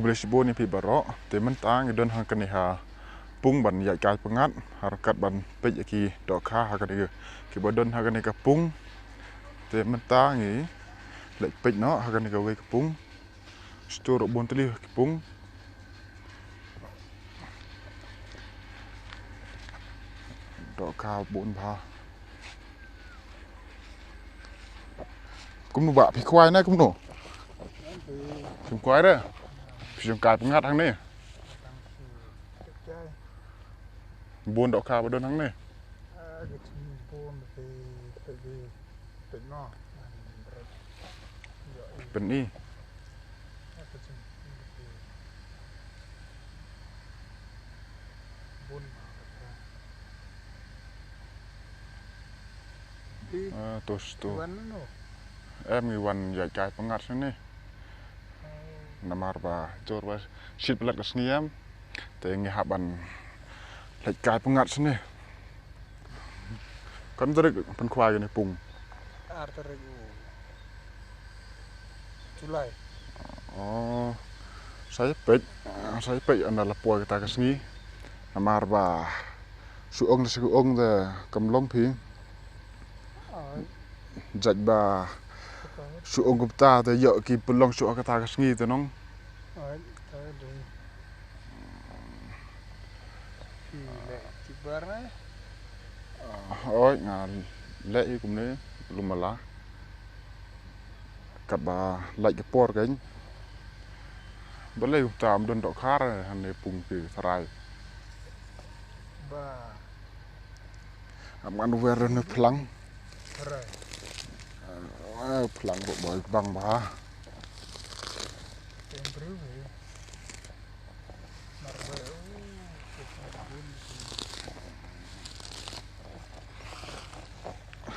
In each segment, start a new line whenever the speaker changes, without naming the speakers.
boleh sebut ni pi barok temen tang idon hang keniha pung ban ya kai pengat harakat ban pej ki dok kha ha kan ki bodon ha kan ka pung temen tang ni lek pej no ha kan ka we pung stor bon teli ki pung dok kha bon ba cũng bạ phi khoai này cũng nổ chúng khoai đấy phi chúng cài ngắt thằng này buôn đỏ khá vào đơn thằng này bên đi tu em ngi wan ya cài pengat sini namar ba jor ba shit pelat kesniam te ngi haban lek cài pengat sini kan terik pen khoai ni pung
terik Julai
oh saya pej anda lapua kita kesni namar ba suong de kamlong phi jaj ba suong gupta te yo ki pelong su kata kesni te nong oi nga le kum ne lumala kat ba lai ke por kan boleh tam don dok khar han ne pung pi sarai
ba
aman wer ne plang
sarai
plang bo boy bang ba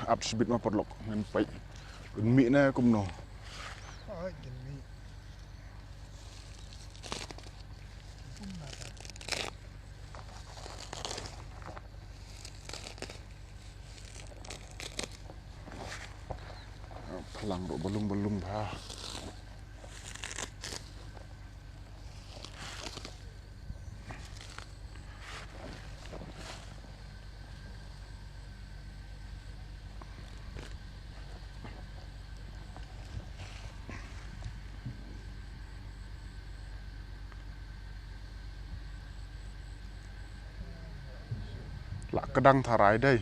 ap sibit ma podlok ngan pai mi na kum no plang do belum ba lak kedang tharai dai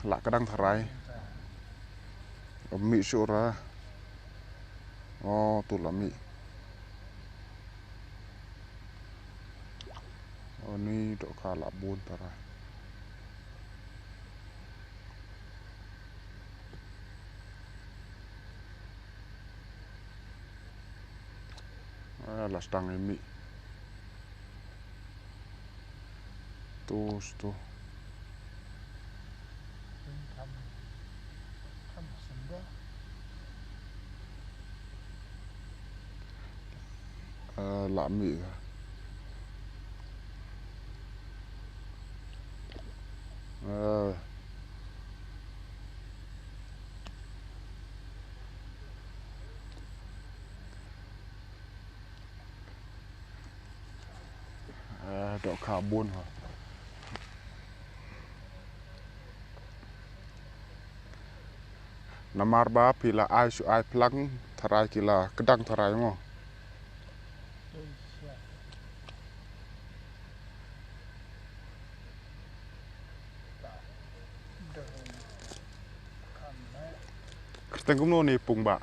lak kedang tharai mi syura oh tu lah mi oh ni dok kala bun tharai las tang mi tu lạ mị dok kha buôn hả namar ba pila ai su ai plang tharai kila kedang tharai mo Kerteng kumno ni pung ba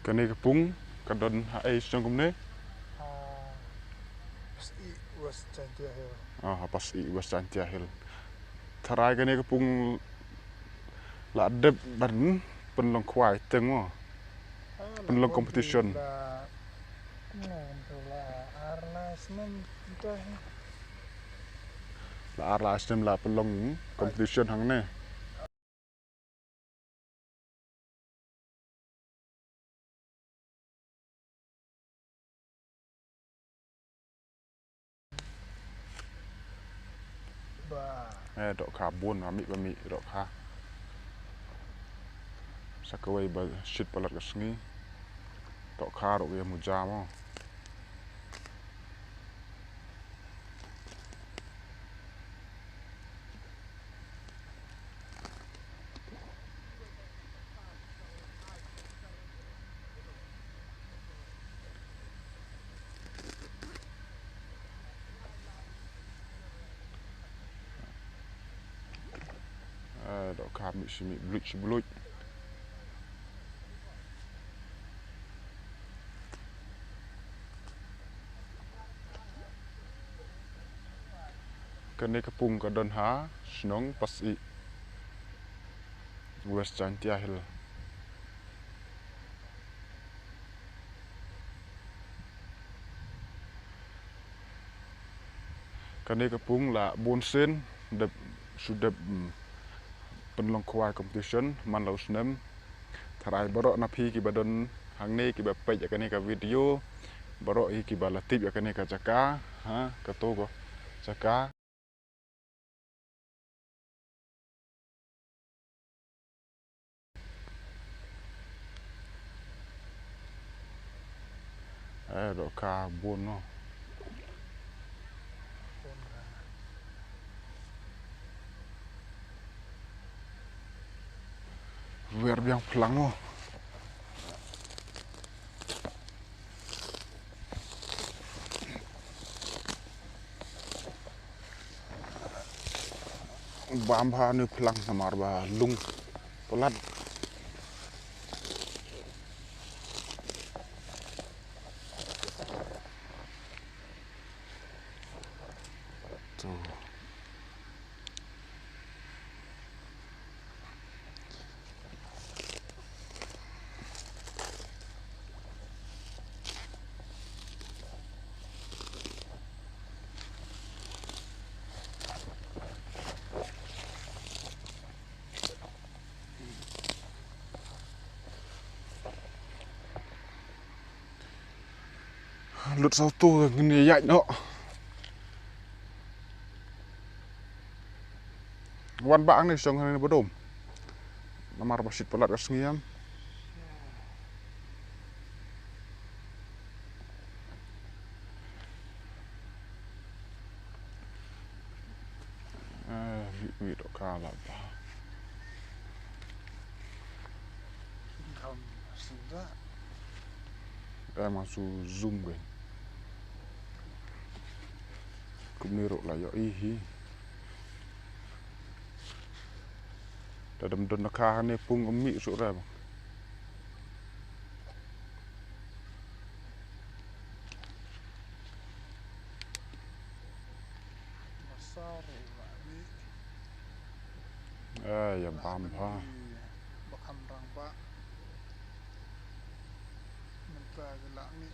kene ke pung kadon ai song kumne pas i was cantiahil tharai kene ke pung la dep ban penlong khwai teng mo penlong competition la arla system la penlong competition hang ne
ba
đọ khá buồn và mị đọ khá sakawai ba shit palat kasngi đọ khá đọ ya mujam oh đọ khá mị bluch kene kapung ka don ha snong pas i West Jantia Hill kene kapung la bon sen de sudah penlong kuai competition man lau snem tharai borok na phi ki badon hang ne ki ba pe ya kene ka video borok i ki ba latip ya kene ka jaka ha ka to go jaka đọ khá buồn no
pon ra
ver biang plang oh bam ha nu plang samar ba lung pelat tuh lụt sau tu ngene yai no wan bang ni song ni bodom namar basit pelat kasngiam wi đọ khá là ba
kam suda
masuk zoom gue cũng ni ro la yo i hi dadam don kha ne pung mi su ra
besar la ni
ya bam ha
bakam rang ba menta la ni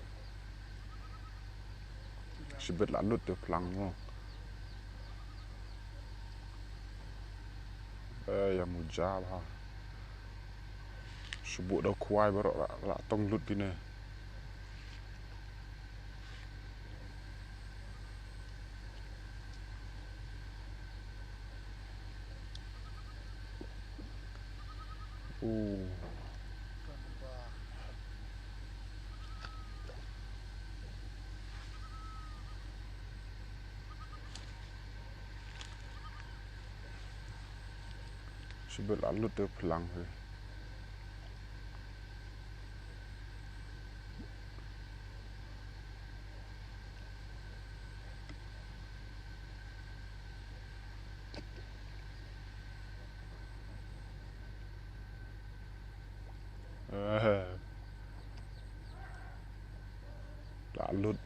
sibet la lut de plang mo ya mujab ha subu da kuai baro la tong lut bine
kan ba
sibet la lut de plang he la lut